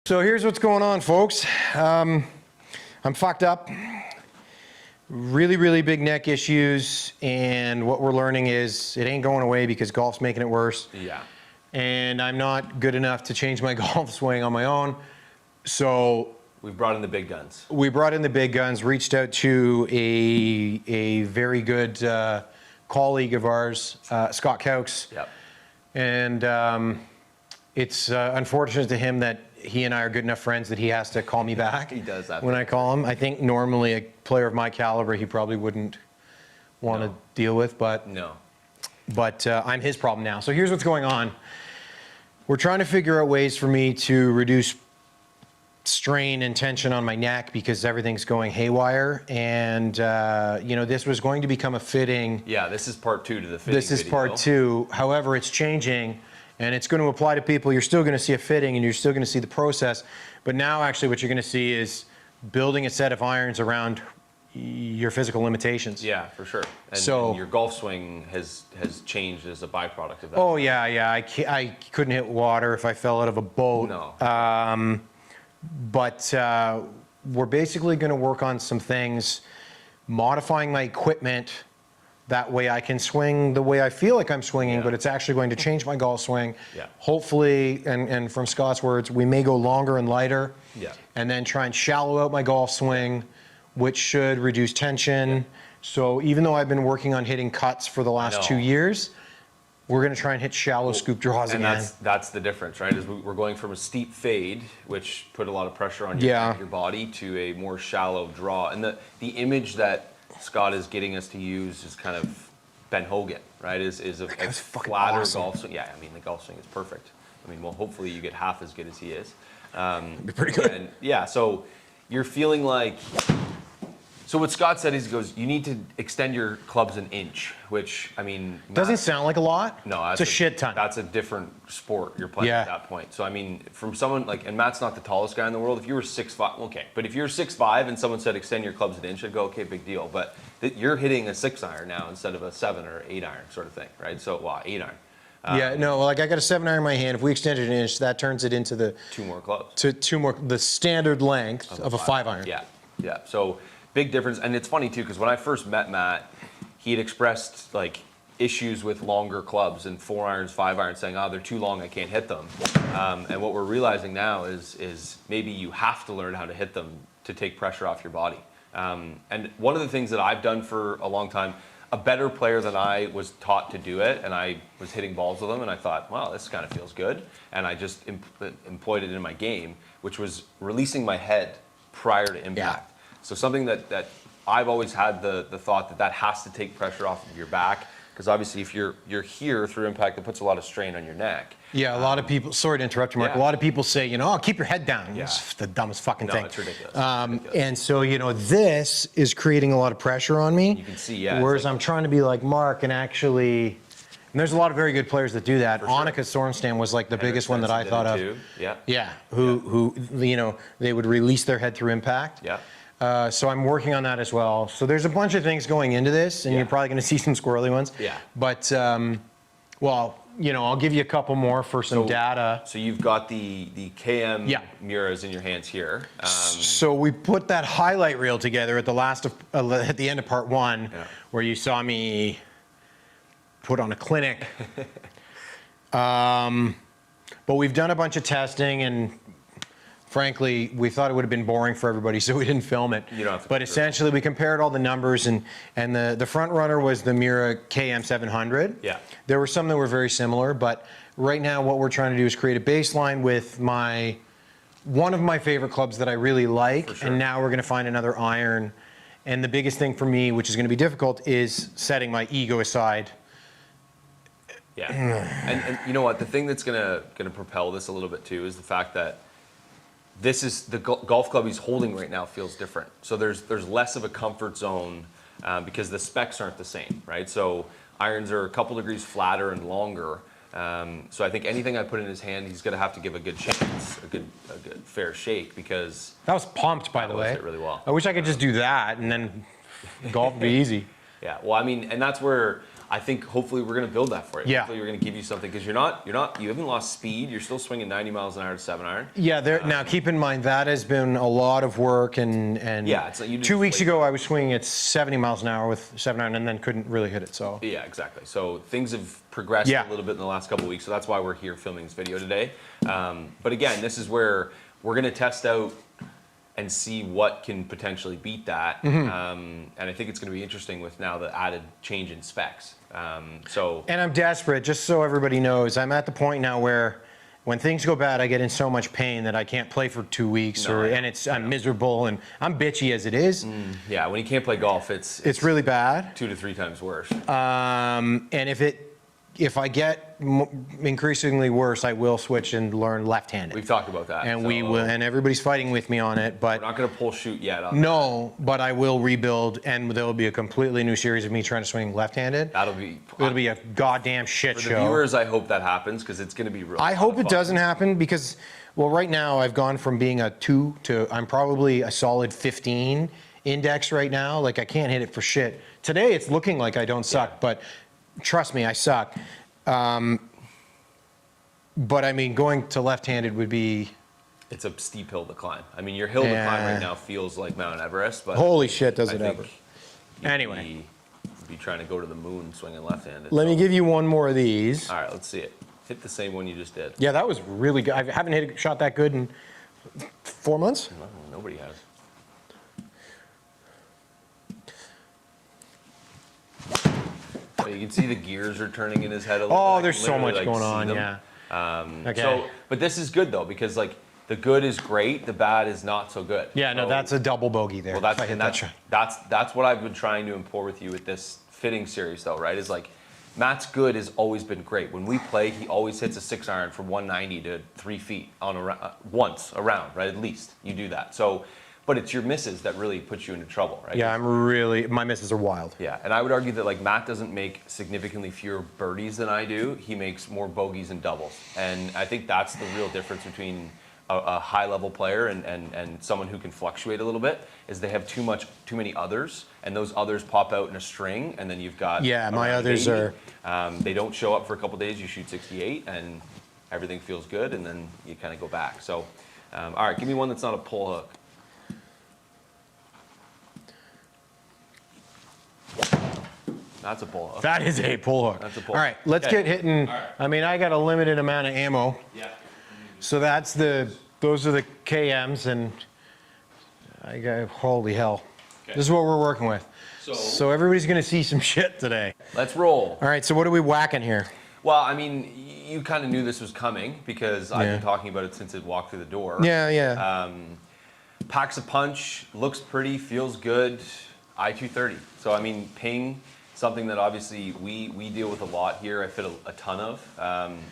So here's what's going on, folks. I'm fucked up. Really, really big neck issues. And what we're learning is it ain't going away because golf's making it worse. Yeah. And I'm not good enough to change my golf swing on my own. So we brought in the big guns. We brought in the big guns, reached out to a very good colleague of ours, Scott Cowkes. Yep. And it's unfortunate to him that he and I are good enough friends that he has to call me back. He does that. When I call him. I think normally a player of my caliber, he probably wouldn't want to deal with, but I'm his problem now. So here's what's going on. We're trying to figure out ways for me to reduce strain and tension on my neck because everything's going haywire. And, this was going to become a fitting. Yeah, this is part 2 to the fitting This is video. part 2. However, it's changing. And it's going to apply to people. You're still going to see a fitting and you're still going to see the process. But now actually what you're going to see is building a set of irons around your physical limitations. Yeah, for sure. And your golf swing has changed as a byproduct of that. Oh, yeah. I couldn't hit water if I fell out of a boat. No. But we're basically going to work on some things, modifying my equipment. That way I can swing the way I feel like I'm swinging, but it's actually going to change my golf swing. Yeah. Hopefully, and from Scott's words, we may go longer and lighter. Yeah. And then try and shallow out my golf swing, which should reduce tension. Yeah. So even though I've been working on hitting cuts for the last 2 years, we're going to try and hit shallow scoop draws again. And that's the difference, right? Is we're going from a steep fade, which put a lot of pressure on your body, to a more shallow draw. And the image that Scott is getting us to use is kind of Ben Hogan, right? Is a flatter golf swing. Yeah, I mean, the golf swing is perfect. I mean, well, hopefully you get half as good as he is. Be pretty good. And yeah, so you're feeling like, so what Scott said is, he goes, you need to extend your clubs an inch, which, I mean, doesn't sound like a lot. No, it's a shit ton. That's a different sport you're playing at that point. So I mean, from someone like, and Matt's not the tallest guy in the world. If you were 6'5", okay, but if you're 6'5" and someone said extend your clubs an inch, I'd go, okay, big deal. But you're hitting a 6-iron now instead of a 7 or 8-iron sort of thing, right? So 8-iron. Like I got a 7-iron in my hand. If we extend it an inch, that turns it into the 2 more clubs. To 2 more, the standard length of a 5-iron. Yeah. So big difference. And it's funny too, because when I first met Matt, he had expressed like issues with longer clubs and 4-irons, 5-irons, saying, they're too long, I can't hit them. And what we're realizing now is maybe you have to learn how to hit them to take pressure off your body. And one of the things that I've done for a long time, a better player than I was taught to do it, and I was hitting balls with them, and I thought, wow, this kind of feels good. And I just employed it in my game, which was releasing my head prior to impact. So something that I've always had the thought that has to take pressure off of your back, because obviously if you're here through impact, it puts a lot of strain on your neck. Yeah, a lot of people, sorry to interrupt you, Mark, a lot of people say, keep your head down. It's the dumbest fucking thing. No, it's ridiculous. And so, this is creating a lot of pressure on me. You can see, Whereas I'm trying to be like Mark and actually, and there's a lot of very good players that do that. Annika Sorenstam was like the biggest one that I thought of. Who they would release their head through impact. So I'm working on that as well. So there's a bunch of things going into this, and you're probably going to see some squirrely ones. But, I'll give you a couple more for some data. So you've got the KM Miuras in your hands here. So we put that highlight reel together at the end of part 1, where you saw me put on a clinic. But we've done a bunch of testing, and frankly, we thought it would have been boring for everybody, so we didn't film it. But essentially, we compared all the numbers, and the front runner was the Miura KM700. There were some that were very similar, but right now what we're trying to do is create a baseline with one of my favorite clubs that I really like, and now we're going to find another iron. And the biggest thing for me, which is going to be difficult, is setting my ego aside. And you know what? The thing that's going to propel this a little bit too is the fact that this is the golf club he's holding right now feels different. So there's less of a comfort zone because the specs aren't the same, right? So irons are a couple degrees flatter and longer. So I think anything I put in his hand, he's going to have to give a good chance, a good fair shake, because that was pumped, by the way. Hit really well. I wish I could just do that and then golf would be easy. Yeah, well, I mean, and that's where I think hopefully we're going to build that for you. Yeah. Hopefully we're going to give you something because you haven't lost speed. You're still swinging 90 miles an hour to 7-iron. Yeah, now keep in mind that has been a lot of work and Yeah, it's like you 2 weeks ago I was swinging at 70 miles an hour with 7-iron and then couldn't really hit it. So yeah, exactly. So things have progressed Yeah. a little bit in the last couple of weeks. So that's why we're here filming this video today. But again, this is where we're going to test out and see what can potentially beat that. And I think it's going to be interesting with now the added change in specs. And I'm desperate, just so everybody knows. I'm at the point now where when things go bad, I get in so much pain that I can't play for 2 weeks, I'm miserable and I'm bitchy as it is. Yeah, when you can't play golf, it's really bad. 2 to 3 times worse. And if I get increasingly worse, I will switch and learn left-handed. We've talked about that. And so we will, and everybody's fighting with me on it, but we're not going to pull shoot yet on no, but I will rebuild, and there will be a completely new series of me trying to swing left-handed. It'll be a goddamn shit for show. the viewers, I hope that happens because it's going to be real. I hope it doesn't happen because, well, right now I've gone from being a 2 to I'm probably a solid 15 index right now. Like I can't hit it for shit. Today it's looking like I don't suck, but trust me, I suck. But I mean, going to left-handed would be. It's a steep hill to climb. I mean, your hill to climb right now feels like Mount Everest, but Holy shit, does it I ever. think Anyway. you'd be trying to go to the moon swinging left-handed. Let me give you one more of these. All right, let's see it. Hit the same one you just did. Yeah, that was really good. I haven't shot that good in 4 months. No, nobody has. So you can see the gears are turning in his head a little bit. I There's can so much literally, going see on, them. yeah. Okay. So, but this is good though because like the good is great, the bad is not so good. Yeah, no, So- that's a double bogey there. Well, if I hit that shot. that's what I've been trying to import with you with this fitting series, though, right? Is like Matt's good has always been great. When we play, he always hits a 6-iron from 190 to 3 feet once around, right? At least you do that. So, but it's your misses that really put you into trouble, right? Yeah, my misses are wild. Yeah, and I would argue that like Matt doesn't make significantly fewer birdies than I do. He makes more bogeys and doubles, and I think that's the real difference between a high-level player and someone who can fluctuate a little bit is they have too many others, and those others pop out in a string, and then you've got my others 80. They don't show up for a couple days. You shoot 68, and everything feels good, and then you kind of go back. So, all right, give me one that's not a pull hook. That's a pull hook. That is a pull hook. That's a pull. All right, let's get hitting. All right. I mean, I got a limited amount of ammo. Yeah. So those are the KMs, and I got, holy hell. Okay. This is what we're working with. So- So everybody's gonna see some shit today. Let's roll. All right, so what are we whacking here? Well, I mean, you kind of knew this was coming because I've Yeah. been talking about it since it walked through the door. Yeah. Packs a punch, looks pretty, feels good. I-230. So, I mean, ping, something that obviously we deal with a lot here. I fit a ton of.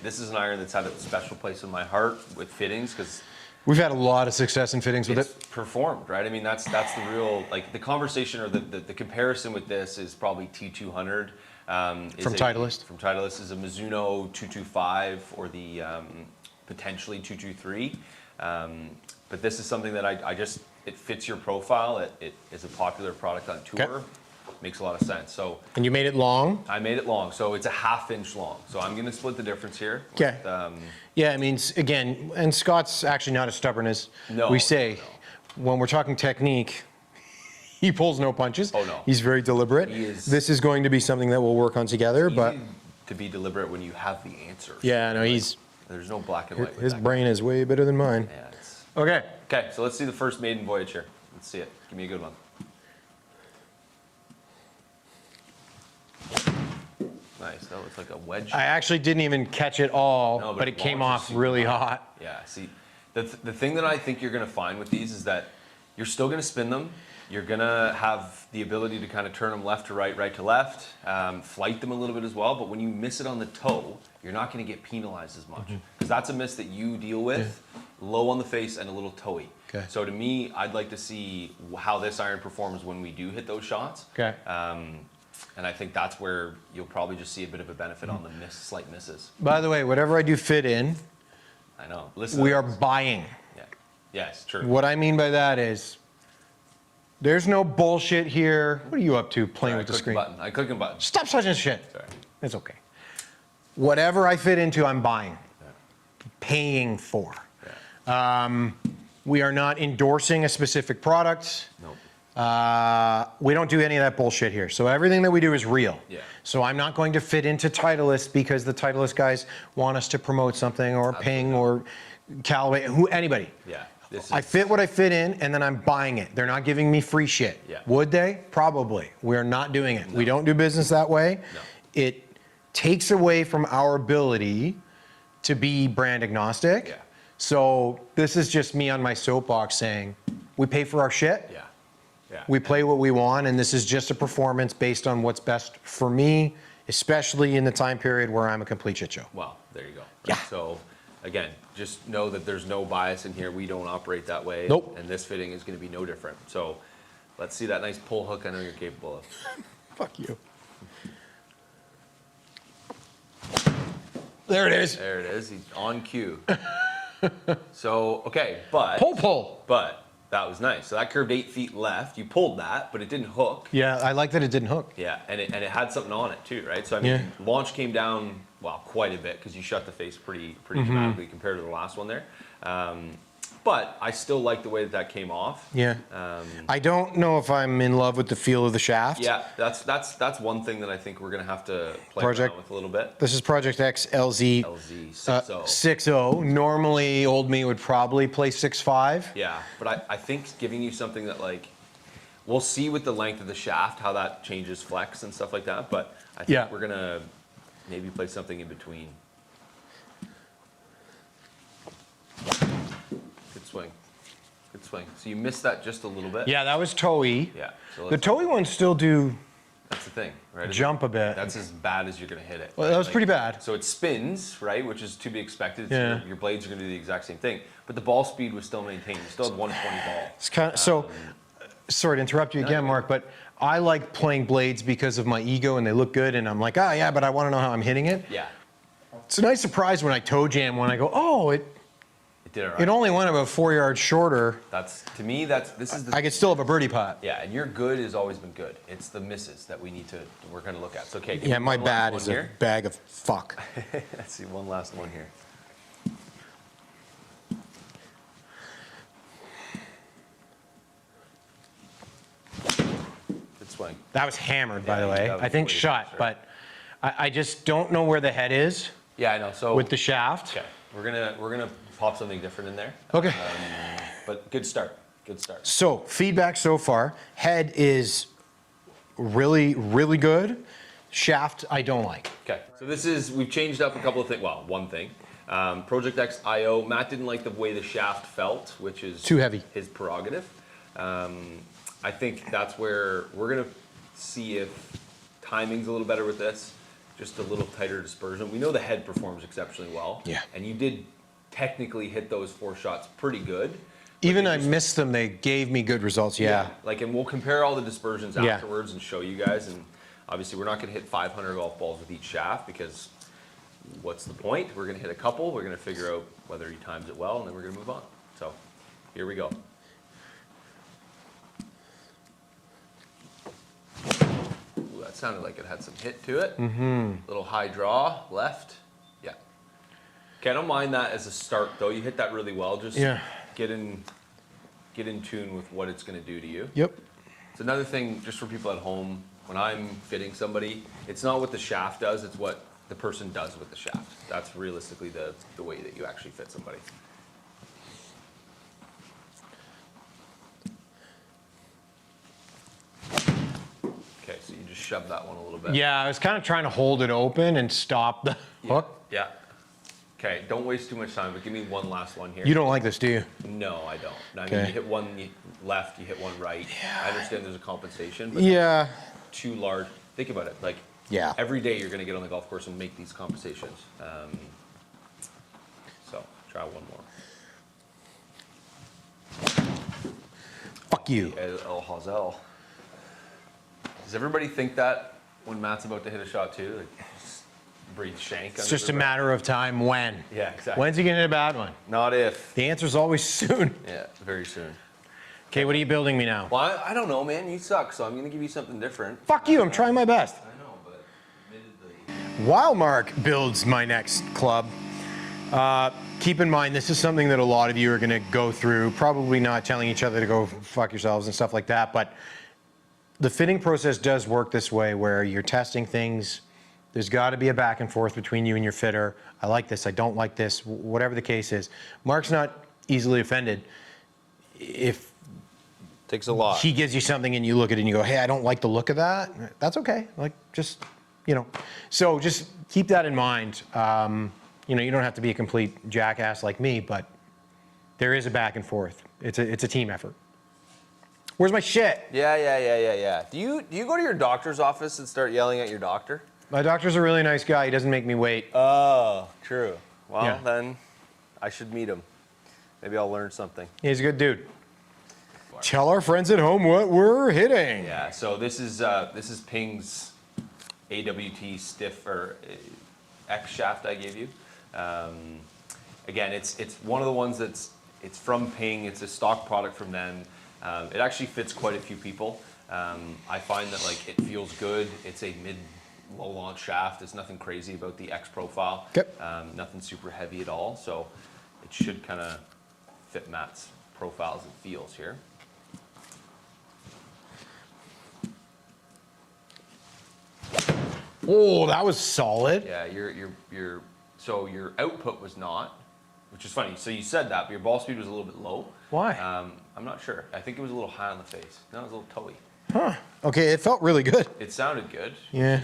This is an iron that's had a special place in my heart with fittings because We've had a lot of success in fittings with it's it. performed, right? I mean, that's the real, like, the conversation or the comparison with this is probably T200. From Titleist? From Titleist is a Mizuno 225 or the potentially 223. But this is something that I just, it fits your profile. It is a popular product on tour. Okay. Makes a lot of sense. So And you made it long? I made it long. So it's a 1/2 inch long. So I'm going to split the difference here. Okay. with, Yeah, I mean, again, and Scott's actually not as stubborn as No, we say. When we're talking technique, he pulls no punches. Oh, no. He's very deliberate. He is- This is going to be something that we'll work on together, but easy to be deliberate when you have the answer. yeah, no, There's no black and white. with his that. brain is way better than mine. Yeah, it's, Okay. okay, so let's see the first maiden voyage here. Let's see it. Give me a good one. Nice. That looks like a wedge. I actually didn't even catch it all, No, but it came launches off super really high. hot. Yeah. See, the thing that I think you're going to find with these is that you're still going to spin them. You're going to have the ability to kind of turn them left to right, right to left, flight them a little bit as well. But when you miss it on the toe, you're not going to get penalized as much because that's a miss that you deal with, low on the face and a little toey. Okay. So to me, I'd like to see how this iron performs when we do hit those shots. Okay. And I think that's where you'll probably just see a bit of a benefit on the slight misses. By the way, whatever I do fit in, I know. Listen. we to are this. buying. Yeah. Yes. True. What I mean by that is There's no bullshit here. What are you up to playing with the screen? I clicked a button. Stop touching this shit. Sorry. It's okay. Whatever I fit into, I'm buying, paying for. Yeah. We are not endorsing a specific product. Nope. We don't do any of that bullshit here. So everything that we do is real. Yeah. So I'm not going to fit into Titleist because the Titleist guys want us to promote something, or Ping or Callaway, anybody. Yeah. I fit what I fit in, and then I'm buying it. They're not giving me free shit. Yeah. Would they? Probably. We're not doing it. No. We don't do business that way. No. It takes away from our ability to be brand agnostic. Yeah. So this is just me on my soapbox saying, we pay for our shit. Yeah. Yeah. We play what we want, and this is just a performance based on what's best for me, especially in the time period where I'm a complete shit show. Well, there you go. Right? Yeah. So, again, just know that there's no bias in here. We don't operate that way. Nope. And this fitting is going to be no different. So, let's see that nice pull hook I know you're capable of. Fuck you. There it is. There it is. He's on cue. So, okay, but... Pull. But that was nice. So that curved 8 feet left. You pulled that, but it didn't hook. Yeah, I like that it didn't hook. Yeah, and it had something on it too, right? So I mean, launch came down, well, quite a bit because you shut the face pretty dramatically compared to the last one there. But I still like the way that came off. Yeah. I don't know if I'm in love with the feel of the shaft. Yeah, that's one thing that I think we're gonna have to play around with a little bit. This is Project X LZ. LZ 6.0. 6.0. Normally, old me would probably play 6.5. Yeah, but I think giving you something that, like, we'll see with the length of the shaft how that changes flex and stuff like that. But I think we're gonna maybe play something in between. Good swing. So you missed that just a little bit. Yeah, that was toe-y. Yeah. So The toe-y ones still do that's the thing, right? jump a bit. That's as bad as you're going to hit it. Well, that was pretty bad. So it spins, right, which is to be expected. Yeah. Your blades are going to do the exact same thing. But the ball speed was still maintained. You still had 120 ball. It's kind of, sorry to interrupt you again, Mark, but I like playing blades because of my ego and they look good, and I'm like, oh yeah, but I want to know how I'm hitting it. Yeah. It's a nice surprise when I toe jam, when I go, oh, it did it right. It only went about 4 yards shorter. To me, this is the... I could still have a birdie putt. Yeah, and your good has always been good. It's the misses that we're going to look at. So, okay. Yeah, my bad is a bag of fuck. Let's see, one last one here. Good swing. That was hammered, by the way. I think shot, sure. But I just don't know where the head is. Yeah, I know. So with the shaft. Okay, we're gonna pop something different in there. Okay. But good start. Good start. So feedback so far: head is really, really good. Shaft, I don't like. Okay. So we've changed up a couple of things. Well, one thing. Project X IO. Matt didn't like the way the shaft felt, which is too heavy. His prerogative. I think that's where we're gonna see if timing's a little better with this. Just a little tighter dispersion. We know the head performs exceptionally well. Yeah. And you did technically hit those 4 shots pretty good. Even I missed them, they gave me good results, yeah. Like, and we'll compare all the dispersions afterwards and show you guys. And obviously we're not gonna hit 500 golf balls with each shaft because what's the point? We're gonna hit a couple, we're gonna figure out whether he times it well, and then we're gonna move on. So, here we go. That sounded like it had some hit to it. Little high draw, left. Yeah. Okay, I don't mind that as a start though. You hit that really well. Just get in tune with what it's going to do to you. Yep. It's another thing just for people at home. When I'm fitting somebody, it's not what the shaft does, it's what the person does with the shaft. That's realistically the way that you actually fit somebody. Okay, so you just shove that one a little bit. Yeah, I was kind of trying to hold it open and stop the hook. Yeah. Okay, don't waste too much time, but give me one last one here. You don't like this, do you? No, I don't. I mean, you hit one left, you hit one right. I understand there's a compensation, but too large. Think about it. Like, every day you're going to get on the golf course and make these compensations. So, try one more. Fuck you. El Hazel. Does everybody think that when Matt's about to hit a shot too? Like, just breathe shank. It's just a matter of time when. Yeah, exactly. When's he gonna hit a bad one? Not if. The answer's always soon. Yeah, very soon. Okay, what are you building me now? Well, I don't know, man. You suck, so I'm going to give you something different. Fuck you, I'm trying my best. I know, but admittedly. While Mark builds my next club, keep in mind this is something that a lot of you are going to go through, probably not telling each other to go fuck yourselves and stuff like that, but the fitting process does work this way where you're testing things. There's got to be a back and forth between you and your fitter. I like this, I don't like this, whatever the case is. Mark's not easily offended if Takes a lot. he gives you something and you look at it and you go, hey, I don't like the look of that. That's okay. Like, just, you know. So just keep that in mind. You know, you don't have to be a complete jackass like me, but there is a back and forth. It's a team effort. Where's my shit? Yeah. Do you go to your doctor's office and start yelling at your doctor? My doctor's a really nice guy. He doesn't make me wait. Oh, true. Well, Yeah. then I should meet him. Maybe I'll learn something. He's a good dude. Tell our friends at home what we're hitting. Yeah. So this is Ping's AWT stiff or X shaft I gave you. Again, it's one of the ones it's from Ping. It's a stock product from them. It actually fits quite a few people. I find that like it feels good. It's a mid-low launch shaft. There's nothing crazy about the X profile. Yep. Nothing super heavy at all. So it should kind of fit Matt's profile as it feels here. Oh, that was solid. Yeah, so your output was not, which is funny. So you said that, but your ball speed was a little bit low. Why? I'm not sure. I think it was a little high on the face. No, it was a little toey. Huh. Okay, it felt really good. It sounded good. Yeah.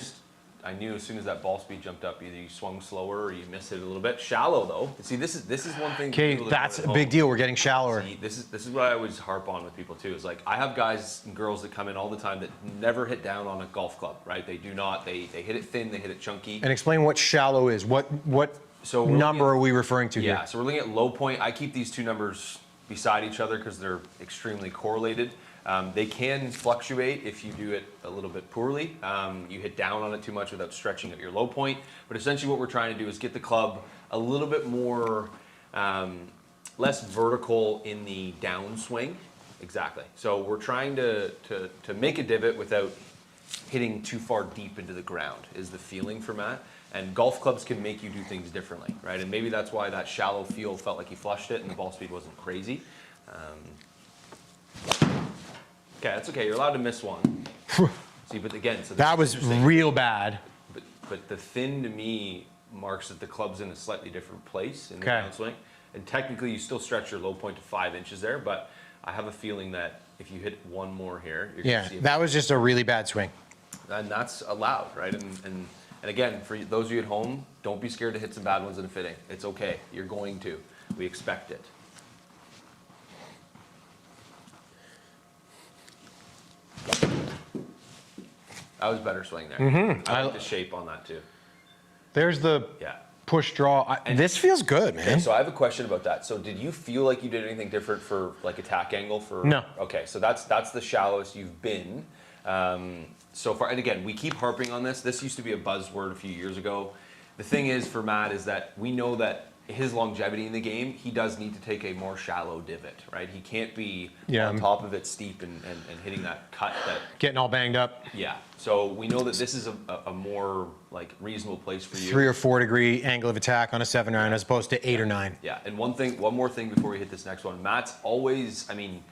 I knew as soon as that ball speed jumped up, either you swung slower or you missed it a little bit. Shallow though. See, this is one thing. Okay, people that that's go a at big home- deal. We're getting shallower. See, this is what I always harp on with people too. Is like I have guys and girls that come in all the time that never hit down on a golf club, right? They do not. They hit it thin. They hit it chunky. And explain what shallow is. What So we're number looking are we referring to Yeah, here? so we're looking at low point. I keep these two numbers beside each other because they're extremely correlated. They can fluctuate if you do it a little bit poorly. You hit down on it too much without stretching at your low point. But essentially what we're trying to do is get the club a little bit more, less vertical in the downswing. Exactly. So we're trying to make a divot without hitting too far deep into the ground is the feeling for Matt. And golf clubs can make you do things differently, right? And maybe that's why that shallow feel felt like he flushed it and the ball speed wasn't crazy. Okay, that's okay. You're allowed to miss one. See, but again, so That was real bad. But the thin to me marks that the club's in a slightly different place in the Okay. downswing. And technically, you still stretch your low point to 5 inches there. But I have a feeling that if you hit one more here, you're Yeah, gonna see a that was just a really bad swing. and that's allowed, right? And again, for those of you at home, don't be scared to hit some bad ones in a fitting. It's okay. You're going to. We expect it. That was better swing there. I like the shape on that too. There's the Yeah. push draw. This feels good, man. Okay, so I have a question about that. So did you feel like you did anything different for like attack angle for? No. Okay, so that's the shallowest you've been so far. And again, we keep harping on this. This used to be a buzzword a few years ago. The thing is for Matt is that we know that his longevity in the game, he does need to take a more shallow divot, right? He can't be on top of it steep and hitting that cut that. Getting all banged up. Yeah. So we know that this is a more like reasonable place for you. 3 or 4 degree angle of attack on a 7 iron as opposed to 8 or 9. Yeah, and one more thing before we hit this next one. Matt's always, I mean,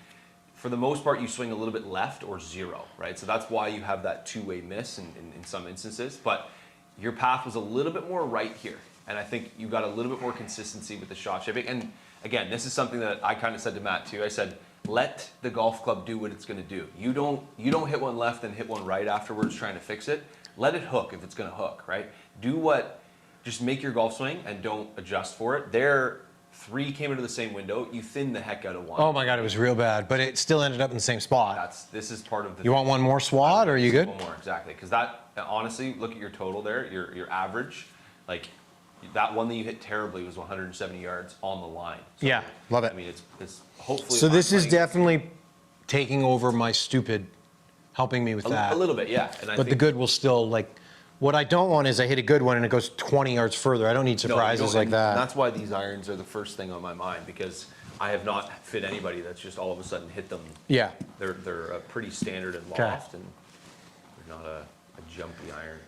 for the most part, you swing a little bit left or zero, right? So that's why you have that two-way miss in some instances. But your path was a little bit more right here. And I think you got a little bit more consistency with the shot shaping. And again, this is something that I kind of said to Matt too. I said, let the golf club do what it's going to do. You don't hit one left and hit one right afterwards trying to fix it. Let it hook if it's going to hook, right? Just make your golf swing and don't adjust for it. There, 3 came into the same window. You thin the heck out of 1. Oh my God, it was real bad, but it still ended up in the same spot. This is part of the. You want one more swat, or are you good? One more, exactly. Because that, honestly, look at your total there, your average, like that one that you hit terribly was 170 yards on the line. So, Yeah, love it. I mean, it's hopefully. So this is playing definitely taking over my stupid, helping me with that. a little bit, yeah. And I But think the good will still, like, what I don't want is I hit a good one and it goes 20 yards further. I don't need No, you surprises don't, like and that. That's why these irons are the first thing on my mind because I have not fit anybody that's just all of a sudden hit them. Yeah. They're pretty standard in Okay. loft, and they're not a jumpy iron.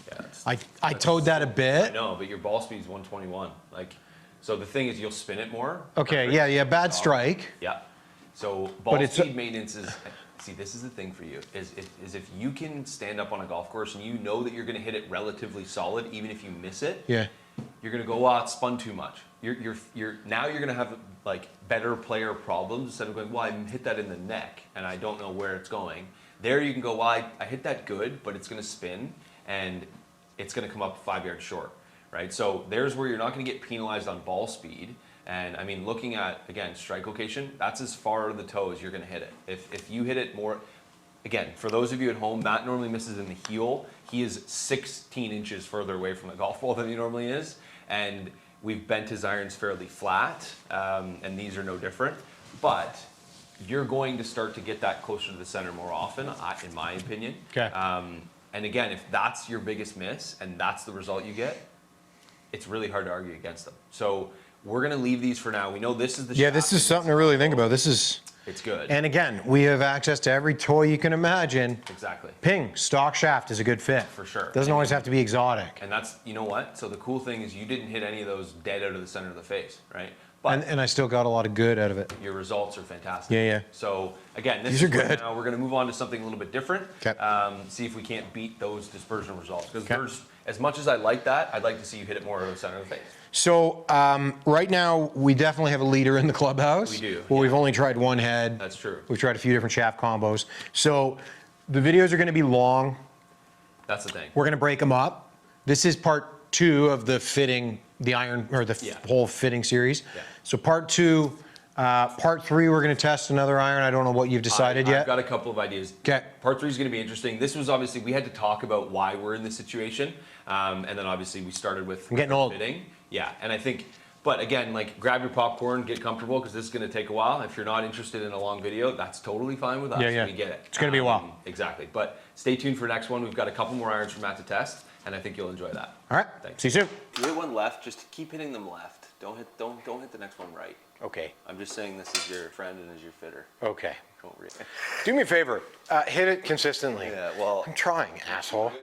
Yeah, I towed that a bit. no, but your ball speed is 121. Like, so the thing is, you'll spin it more. Okay, yeah, bad strike. Yeah. So ball it's- speed maintenance is. See, this is the thing for you is if you can stand up on a golf course and you know that you're going to hit it relatively solid, even if you miss it. Yeah. You're going to go, it's spun too much. Now you're going to have like better player problems instead of going, I hit that in the neck and I don't know where it's going. There you can go, I hit that good, but it's going to spin and it's going to come up 5 yards short, right? So there's where you're not going to get penalized on ball speed. And I mean, looking at, again, strike location, that's as far to the toe as you're going to hit it. If you hit it more, again, for those of you at home, Matt normally misses in the heel. He is 16 inches further away from the golf ball than he normally is. And we've bent his irons fairly flat, and these are no different. But you're going to start to get that closer to the center more often, in my opinion. Okay. And again, if that's your biggest miss and that's the result you get, it's really hard to argue against them. So we're going to leave these for now. We know this is the Yeah, this is something to really think about. This is, it's good. and again, we have access to every toy you can imagine. Exactly. Ping, stock shaft is a good fit. For sure. Doesn't always have to be exotic. And that's, you know what? So the cool thing is you didn't hit any of those dead out of the center of the face, right? But And I still got a lot of good out of it. your results are fantastic. Yeah. So again, These are good. Now we're going to move on to something a little bit different. Okay. See if we can't beat those dispersion results. Because Okay. there's, as much as I like that, I'd like to see you hit it more out of the center of the face. So right now, we definitely have a leader in the clubhouse. We do, Well, yeah. we've only tried one head. That's true. We've tried a few different shaft combos. So the videos are going to be long. That's the thing. We're going to break them up. This is part 2 of the fitting, the iron, or the Yeah. whole fitting series. Yeah. So part 2, part 3, we're going to test another iron. I don't know what you've decided yet. I've got a couple of ideas. Okay. Part 3 is going to be interesting. This was obviously, we had to talk about why we're in this situation. And then obviously we started with I'm getting old. fitting. Yeah, and I think, but again, like grab your popcorn, get comfortable, because this is going to take a while. If you're not interested in a long video, that's totally fine with us. Yeah. We get it. It's gonna be a while. Exactly. But stay tuned for next one. We've got a couple more irons for Matt to test, and I think you'll enjoy that. All right. Thanks. See you soon. If you hit one left, just keep hitting them left. Don't hit the next one right. Okay. I'm just saying this is your friend and is your fitter. Okay. Don't read. Do me a favor. Hit it consistently. Yeah, well. I'm trying, asshole.